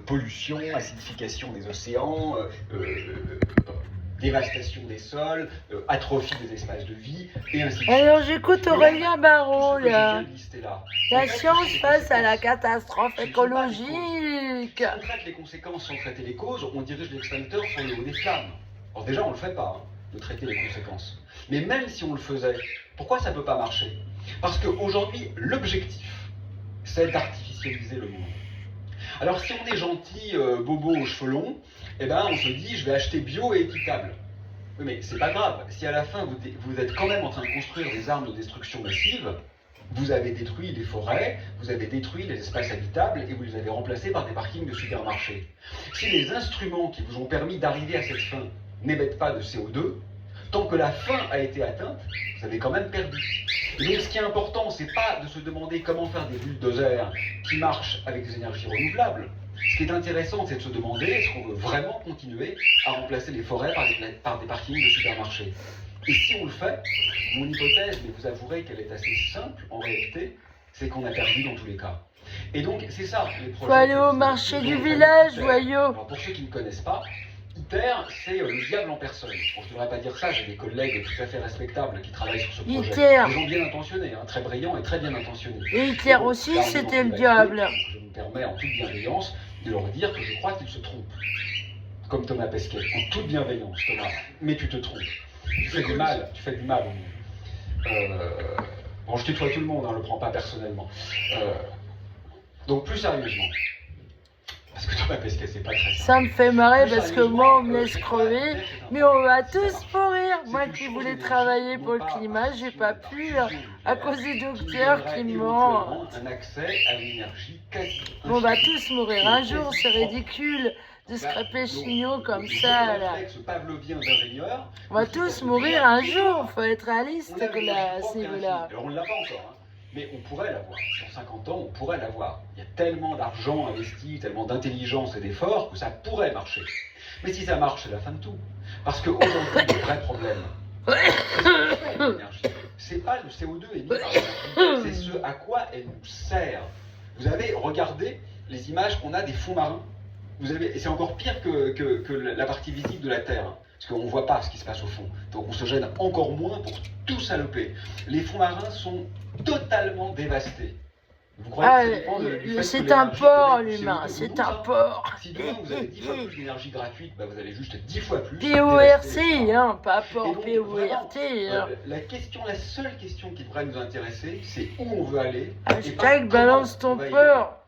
pollution, acidification des océans, dévastation des sols, atrophie des espaces de vie, et ainsi de suite. Alors j'écoute Aurélien Barraud, Tout ce que je là. viens de lister là. La En fait, science c'est face à la conséquences. catastrophe Ce ne sont pas les écologique. Si on traite les conséquences sans traiter les causes, on dirige l'extincteur sur le haut des flammes. Alors déjà, on ne le fait pas, hein, de traiter les conséquences. Mais même si on le faisait, pourquoi ça ne peut pas marcher? Parce qu'aujourd'hui, l'objectif, c'est d'artificialiser le monde. Alors si on est gentil, bobo aux cheveux longs, eh ben, on se dit, je vais acheter bio et équitable. Oui, mais c'est pas grave. Si à la fin, vous êtes quand même en train de construire des armes de destruction massive, vous avez détruit les forêts, vous avez détruit les espaces habitables et vous les avez remplacés par des parkings de supermarchés. Si les instruments qui vous ont permis d'arriver à cette fin n'émettent pas de CO2, tant que la fin a été atteinte, vous avez quand même perdu. Et donc ce qui est important, c'est pas de se demander comment faire des bulldozers qui marchent avec des énergies renouvelables. Ce qui est intéressant, c'est de se demander est-ce qu'on veut vraiment continuer à remplacer les forêts par des parkings de supermarchés. Et si on le fait, mon hypothèse, mais vous avouerez qu'elle est assez simple en réalité, c'est qu'on a perdu dans tous les cas. Et donc c'est ça les projets. Faut aller au marché du village, joyeux. Alors pour ceux qui ne connaissent pas, ITER, c'est le diable en personne. Bon, je ne devrais pas dire ça, j'ai des collègues tout à fait respectables qui travaillent sur ce projet. ITER. Des gens bien intentionnés, hein, très brillants et très bien intentionnés. Et Hitler Bon, aussi, là, on est c'était dans le une diable. vérité, je me permets en toute bienveillance de leur dire que je crois qu'ils se trompent. Comme Thomas Pesquet, en toute bienveillance, Thomas. Mais tu te trompes. Tu fais du mal au monde. Bon, je tutoie tout le monde, hein, le prends pas personnellement. Donc plus sérieusement, parce que Thomas Pesquet, c'est pas très simple. Ça me fait marrer Plus parce que sérieusement, moi, on me laisse c'est crever. quoi, Mais on va c'est tous ça. mourir. C'est Moi une qui chose voulais d'énergie, travailler non pour le pas climat, j'ai pas par pu fusion à nucléaire, cause des qui docteurs donnerait qui éventuellement mentent. un accès à une énergie quasi On va infinie. tous mourir un jour, c'est ridicule de se crêper chignot comme ça, là. Ce pavlovien d'ingénieur, On va tous mourir un jour, faut être réaliste on a que une là, énergie à ce propre et niveau-là. infinie. Alors on ne l'a pas encore, hein. Mais on pourrait l'avoir. Dans 50 ans, on pourrait l'avoir. Il y a tellement d'argent investi, tellement d'intelligence et d'efforts que ça pourrait marcher. Mais si ça marche, c'est la fin de tout. Parce qu'aujourd'hui, le vrai problème, c'est l'énergie. C'est pas le CO2 émis par l'énergie, c'est ce à quoi elle nous sert. Vous avez regardé les images qu'on a des fonds marins. Et c'est encore pire que la partie visible de la Terre. Hein, parce qu'on ne voit pas ce qui se passe au fond. Donc on se gêne encore moins pour tout saloper. Les fonds marins sont totalement dévastés. Vous croyez que ça dépend du fait que c'est un l'énergie porc, émette du l'humain, CO2? c'est Non, un ça. porc. Si demain vous avez 10 fois plus d'énergie gratuite, bah vous allez juste 10 fois plus. PORC, dévaster les fonds marins. hein, pas Et porc, donc, vraiment, PORT. Hein. la seule question qui devrait nous intéresser, c'est où on veut aller. et pas Hashtag comment balance on ton va y porc.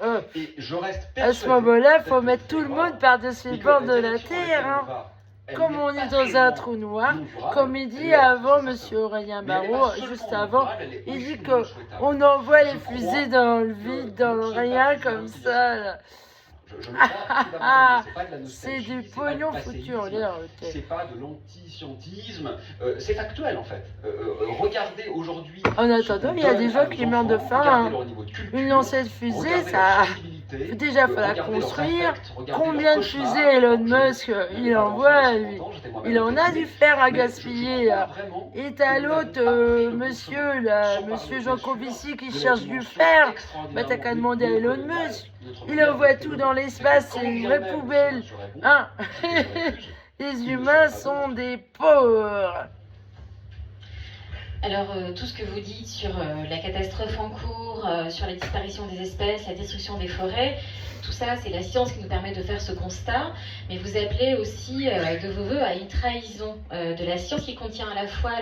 aller. Et je reste À ce persuadé, moment-là, peut-être faut que mettre je tout fais le erreur, monde par-dessus mais le que bord la de la direction dans terre. laquelle Hein. on va, elle Comme n'est on pas est dans un seulement trou noir, non durable, comme il elle dit est avant, c'est monsieur certain. Aurélien Mais elle n'est Barraud, pas seulement juste non avant, durable, elle est il aussi dit non souhaitable. qu'on envoie les Je fusées crois dans le que vide, dans le notre rien, patrimoine comme civilisationnel, ça. Là. Je le crois fondamentalement, c'est pas de la C'est nostalgie, du c'est pas du pognon foutu en passéisme, l'air. c'est pas de l'anti-scientisme, c'est factuel en fait. Regardez aujourd'hui. En attendant, il y a des gens qui meurent de faim. Hein. Une lancée de fusée, ça. Déjà, il faut la construire. Combien de fusées Elon Musk il envoie lui? Il en a du fer à gaspiller. Et t'as l'autre, monsieur, là, monsieur Jancovici qui cherche du fer. Bah, t'as qu'à demander à Elon Musk. Il envoie tout dans l'espace, c'est une vraie poubelle. Hein? Les humains sont des pauvres. Alors, tout ce que vous dites sur la catastrophe en cours, sur la disparition des espèces, la destruction des forêts, tout ça, c'est la science qui nous permet de faire ce constat. Mais vous appelez aussi de vos voeux à une trahison de la science qui contient à la fois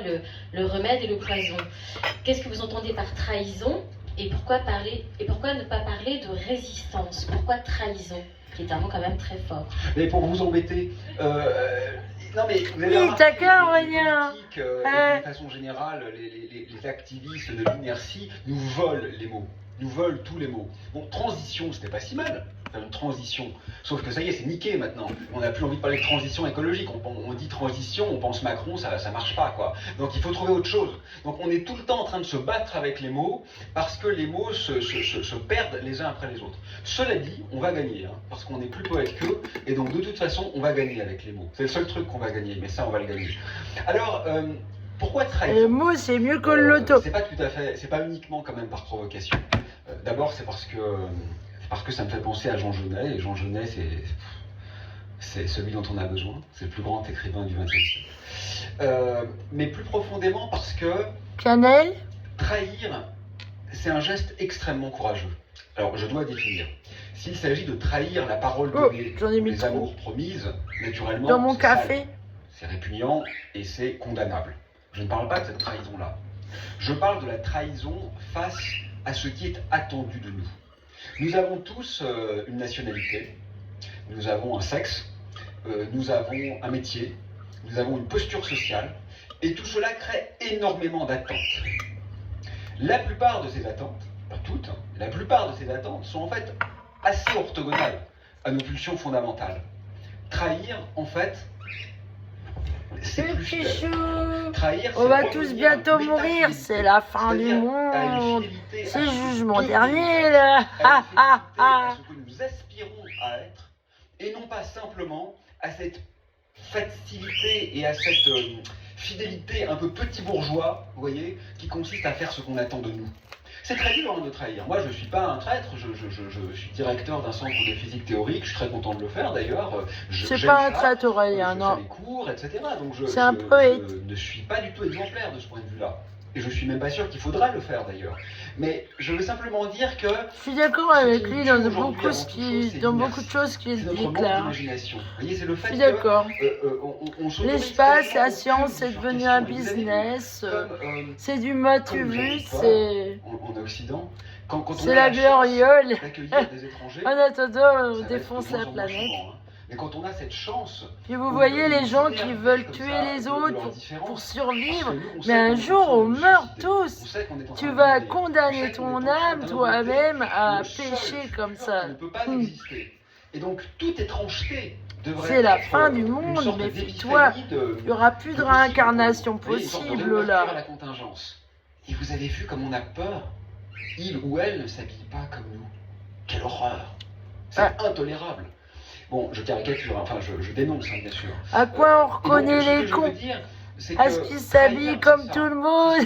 le remède et le poison. Qu'est-ce que vous entendez par trahison et pourquoi ne pas parler de résistance? Pourquoi trahison? Qui est un mot quand même très fort. Mais pour vous embêter, non mais vous avez Oui, remarqué t'as qu'un, les Aurélien. politiques, et de façon générale, les activistes de l'inertie nous volent les mots, nous volent tous les mots. Bon, transition, c'était pas si mal, faire une transition, sauf que ça y est, c'est niqué maintenant. On n'a plus envie de parler de transition écologique, on dit transition, on pense Macron, ça marche pas quoi. Donc il faut trouver autre chose. Donc on est tout le temps en train de se battre avec les mots, parce que les mots se perdent les uns après les autres. Cela dit, on va gagner, hein, parce qu'on est plus poète qu'eux, et donc de toute façon, on va gagner avec les mots. C'est le seul truc qu'on va gagner, mais ça, on va le gagner. Alors, pourquoi trahison? Le mot, c'est mieux que le loto. C'est pas tout à fait, c'est pas uniquement quand même par provocation. D'abord, c'est parce que parce que ça me fait penser à Jean Genet, et Jean Genet, c'est celui dont on a besoin, c'est le plus grand écrivain du XXe siècle. Mais plus profondément parce que Canel. Trahir, c'est un geste extrêmement courageux. Alors, je dois définir. S'il s'agit de trahir la parole donnée, les amours promises, naturellement, dans mon café, c'est répugnant et c'est condamnable. Je ne parle pas de cette trahison-là. Je parle de la trahison face à ce qui est attendu de nous. Nous avons tous une nationalité, nous avons un sexe, nous avons un métier, nous avons une posture sociale, et tout cela crée énormément d'attentes. La plupart de ces attentes, pas toutes, la plupart de ces attentes sont en fait assez orthogonales à nos pulsions fondamentales. Trahir, en fait, c'est plus fidèle. Trahir, on va tous bientôt mourir, c'est la fin du monde. C'est le jugement dernier, là. À ce que nous aspirons à être, et non pas simplement à cette facilité et à cette fidélité un peu petit bourgeois, vous voyez, qui consiste à faire ce qu'on attend de nous. C'est très dur de trahir. Moi, je ne suis pas un traître, je suis directeur d'un centre de physique théorique, je suis très content de le faire d'ailleurs. C'est pas un traître, Aurélien, non. Je fais les cours, etc. Donc je ne suis pas du tout exemplaire de ce point de vue-là. Et je ne suis même pas sûr qu'il faudra le faire d'ailleurs. Mais je veux simplement dire que... Je suis d'accord avec lui dans beaucoup de choses qu'il déclare. Vous voyez, c'est le fait je suis d'accord. L'espace, la science, c'est c'est devenu un business. C'est du matu vu, c'est... En Occident, c'est la gloriole. En attendant, on ça défonce la planète. Mais quand on a cette chance... Et vous voyez les gens qui veulent tuer les autres pour survivre, mais un jour on meurt tous. Tu vas condamner ton âme toi-même à pécher comme ça. On ne peut pas exister. Et donc toute étrangeté devrait... C'est la fin du monde, méfie-toi. Il n'y aura plus de réincarnation possible là. La contingence. Et vous avez vu comme on a peur. Il ou elle ne s'habille pas comme nous. Quelle horreur. C'est intolérable. Bon, je caricature, enfin je dénonce, hein, bien sûr. À quoi on reconnaît les cons? À ce qu'ils s'habillent comme tout le monde.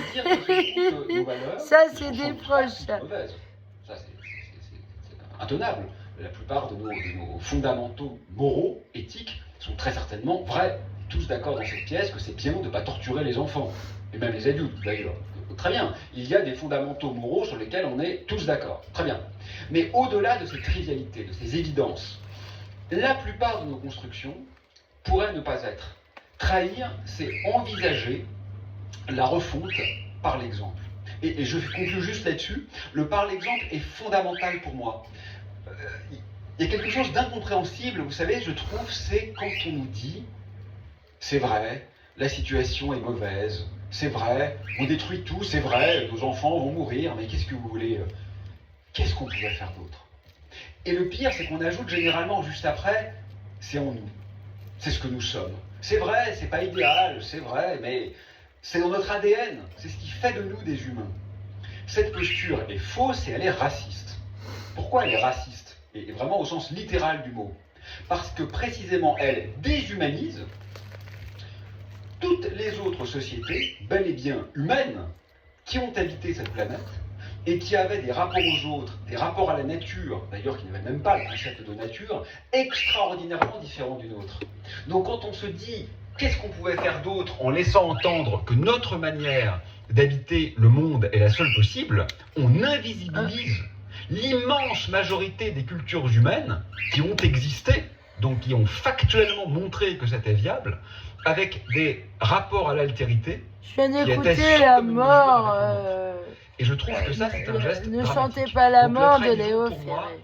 Ça, c'est des proches. Ça, c'est intenable. La plupart de nos fondamentaux moraux, éthiques, sont très certainement vrais. Tous d'accord dans cette pièce que c'est bien de ne pas torturer les enfants. Et même les adultes, d'ailleurs. Très bien. Il y a des fondamentaux moraux sur lesquels on est tous d'accord. Très bien. Mais au-delà de ces trivialités, de ces évidences, la plupart de nos constructions pourraient ne pas être. Trahir, c'est envisager la refonte par l'exemple. Et je conclue juste là-dessus. Le par l'exemple est fondamental pour moi. Il y a quelque chose d'incompréhensible, vous savez, je trouve, c'est quand on nous dit « c'est vrai, la situation est mauvaise, c'est vrai, on détruit tout, c'est vrai, nos enfants vont mourir, mais qu'est-ce que vous voulez qu'est-ce qu'on pouvait faire d'autre ?» Et le pire, c'est qu'on ajoute généralement juste après, c'est en nous. C'est ce que nous sommes. C'est vrai, c'est pas idéal, c'est vrai, mais c'est dans notre ADN. C'est ce qui fait de nous des humains. Cette posture est fausse et elle est raciste. Pourquoi elle est raciste? Et vraiment au sens littéral du mot. Parce que précisément elle déshumanise toutes les autres sociétés, bel et bien humaines, qui ont habité cette planète, et qui avaient des rapports aux autres, des rapports à la nature, d'ailleurs qui n'avaient même pas le concept de nature, extraordinairement différents du nôtre. Donc quand on se dit, qu'est-ce qu'on pouvait faire d'autre en laissant entendre que notre manière d'habiter le monde est la seule possible, on invisibilise l'immense majorité des cultures humaines qui ont existé, donc qui ont factuellement montré que c'était viable, avec des rapports à l'altérité. Je viens d'écouter la mort... Et je trouve que ça, c'est un geste Ne dramatique. chantez pas la mort de Léo pour moi, Ferré.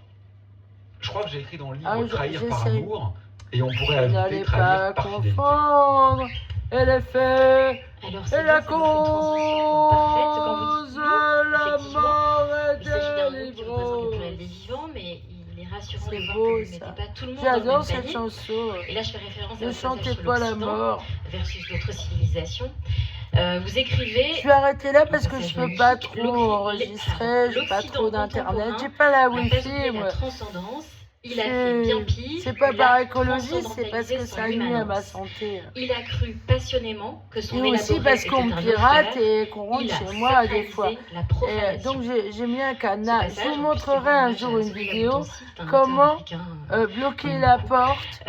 je crois que j'ai écrit dans le livre trahir par j'essaie. amour, et on pourrait ajouter N'allez trahir pas par fidélité. confondre. Elle est faite. Alors, Et la cause, la effectivement, mort est il s'agit d'un groupe qui représente le délivreuse. plurel des vivants, mais il est rassurant C'est de voir beau, que vous ne ça. mettez pas tout le monde J'adore dans le cette même panier. chanson. Et là, je fais référence à Ne votre passage chantez sur pas la l'Occident mort. versus d'autres civilisations. Vous écrivez... Je vais arrêter là parce que passage je peux pas magnifique, trop enregistrer, j'ai pas trop d'internet, j'ai pas la la place wifi, de la moi. transcendance Il a fait bien pire. C'est pas il par a écologie, c'est parce transcendantalisé que son ça nuit à ma immanence. santé. Il a cru passionnément que son Et aussi élaboré parce était qu'on me un pirate enfer. et qu'on rentre Il a chez moi des sacralisé fois. la Et profanation. donc j'ai mis un Ce cadenas. passage, Je vous puisque montrerai un hommage jour à une Cyril vidéo Aboutansi, c'est un comment auteur bloquer africain, la porte,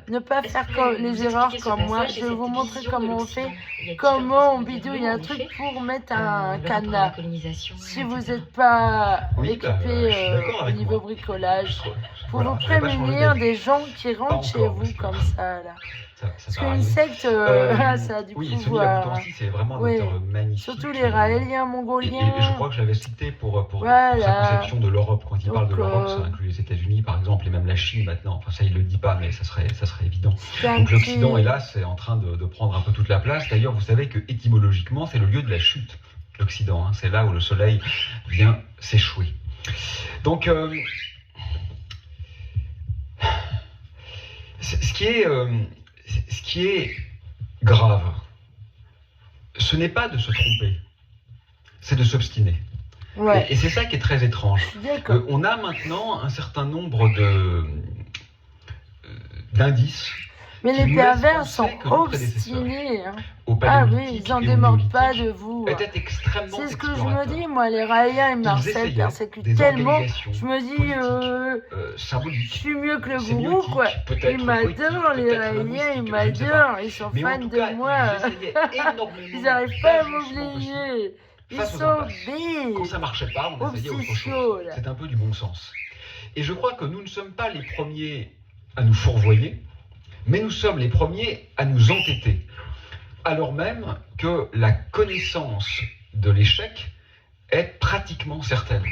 ne pas est-ce faire que comme vous les nous erreurs expliquez ce comme moi. passage Je et vais vous cette montrer vision comment de on fait, l'Occident? Il y a comment différentes on bidouille vidéos, un en truc effet, pour mettre le un rapport à la cadenas. colonisation, Si etc. vous n'êtes pas Oui, équipé je suis d'accord au avec niveau moi. bricolage, pour Voilà, vous je vais pas changer prémunir d'avis. des gens qui Pas rentrent chez encore, vous parce que comme ça là. ça Parce peut qu'une arriver. secte, ça a du Oui, Cyril pouvoir. Aboutansi, c'est vraiment un Oui, auteur magnifique. surtout les Raéliens, Et Mongoliens. je crois que je l'avais cité pour sa Voilà. conception de l'Europe. Quand il parle de Donc, l'Europe, ça inclut les États-Unis, par exemple, et même la Chine maintenant. Enfin, ça, il le dit pas, mais ça serait évident. c'est un Donc l'Occident, petit- hélas, est en train de prendre un peu toute la place. D'ailleurs, vous savez que étymologiquement, c'est le lieu de la chute, l'Occident. Hein. C'est là où le soleil vient s'échouer. Donc, ce qui est grave, ce n'est pas de se tromper, c'est de s'obstiner. Ouais, Et c'est ça qui est très étrange. je suis d'accord. On a maintenant un certain nombre d'indices Mais qui les nous laissent pervers penser sont que nos prédécesseurs, obstinés. Hein. au Ah oui, paléolithique ils en et au démordent pas néolithique, de vous. étaient extrêmement C'est ce que je me explorateurs. dis, moi, les Raéliens et Ils Marcel essayaient persécutent des tellement. organisations Je me dis, politiques, je symboliques, suis mieux que le gourou, sémiotiques, quoi. peut-être Ils m'adorent, poétiques, les peut-être Raéliens, ils linguistiques, je ne sais pas. m'adorent. Ils sont Mais fans en tout cas, de moi. ils essayaient énormément Ils n'arrivent pas à d'ajustements possibles. m'oublier. Ils Face aux sont impasses. Quand bés. ça marchait pas, on essayait autre chose. Obsessionnels, là. C'est un peu du bon sens. Et je crois que nous ne sommes pas les premiers à nous fourvoyer, mais nous sommes les premiers à nous entêter. Alors même que la connaissance de l'échec est pratiquement certaine.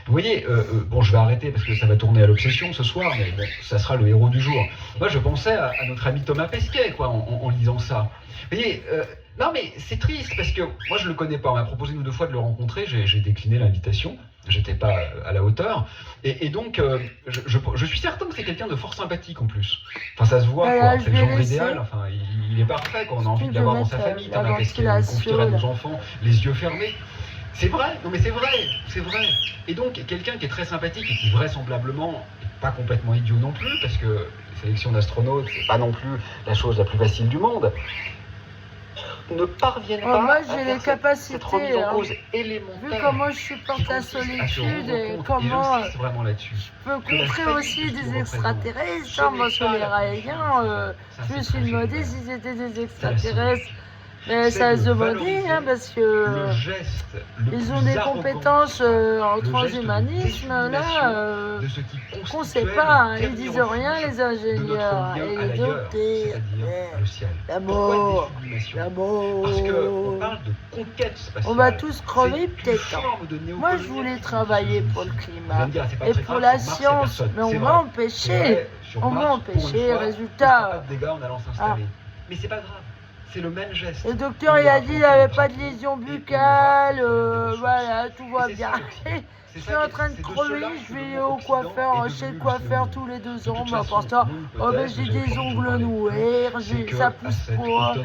Vous voyez, bon, je vais arrêter parce que ça va tourner à l'obsession ce soir, mais bon, ça sera le héros du jour. Moi, je pensais à notre ami Thomas Pesquet, quoi, en lisant ça. Vous voyez, non, mais c'est triste parce que moi, je le connais pas. On m'a proposé une ou deux fois de le rencontrer. J'ai décliné l'invitation. J'étais pas à la hauteur. Et donc, je suis certain que c'est quelqu'un de fort sympathique en plus. Enfin, ça se voit, Voilà, quoi. je C'est le vais genre laisser. idéal. Enfin, il est parfait, quoi. On a envie de Je l'avoir vais dans sa mettre, famille. la Thomas Pesquet, on ventilation, confierait à là. nos enfants les yeux fermés. C'est vrai, non mais c'est vrai, c'est vrai. Et donc, quelqu'un qui est très sympathique et qui vraisemblablement n'est pas complètement idiot non plus, parce que sélection d'astronautes, c'est pas non plus la chose la plus facile du monde, ne parviennent Oh, pas moi, à j'ai faire les capacités, cette remise en hein. cause Vu élémentaire. comment je supporte qui la consiste à se solitude rendre et compte, comment et j'insiste vraiment là-dessus, je peux que la contrer faillite aussi de ce des qu'ils extraterrestres. représentent, Hein, ce moi, n'est sur pas les la Raéliens, Ça, je me c'est suis très demandé génial. si c'était des C'est la extraterrestres. solitude. Mais C'est ça de se demandait, valoriser hein, parce le que geste le ils plus ont des arrogant, compétences en le geste de transhumanisme, là, déshumanisation de ce qui qu'on sait constituait pas. Hein, le ils disent dernier rien, refuge les de ingénieurs notre lien et à les l'ailleurs, docteurs. c'est-à-dire le ciel. La Pourquoi mort, désublimation? la mort. Parce qu'on parle de conquête spatiale. On va tous crever, C'est une peut-être. forme de Moi, je néocolonialisme voulais qui travailler se pour le joue. climat Vous allez me dire, c'est pas et très pour grave, la sur Mars, il y a science, personne. mais on C'est m'a vrai. empêché. C'est vrai, sur On m'a Mars, pour une empêché, fois, résultat. on fera pas de dégâts en allant s'installer. Mais c'est pas grave. C'est le même geste. Le docteur, il a dit qu'il n'avait pas de lésion buccale, voilà, tout va bien. Je suis en train de crever, je vais au coiffeur, chez le coiffeur tous les 2 ans, mais à part ça, oh ben j'ai des ongles noirs, ça pousse pas.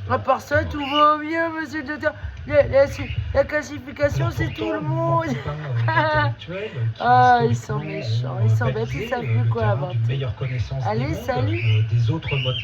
À part ça, tout va bien, monsieur le docteur. La classification, c'est tout le monde. Ah, ils sont méchants, ils sont bêtes, ils savent plus quoi inventer. Allez, salut. Des autres modes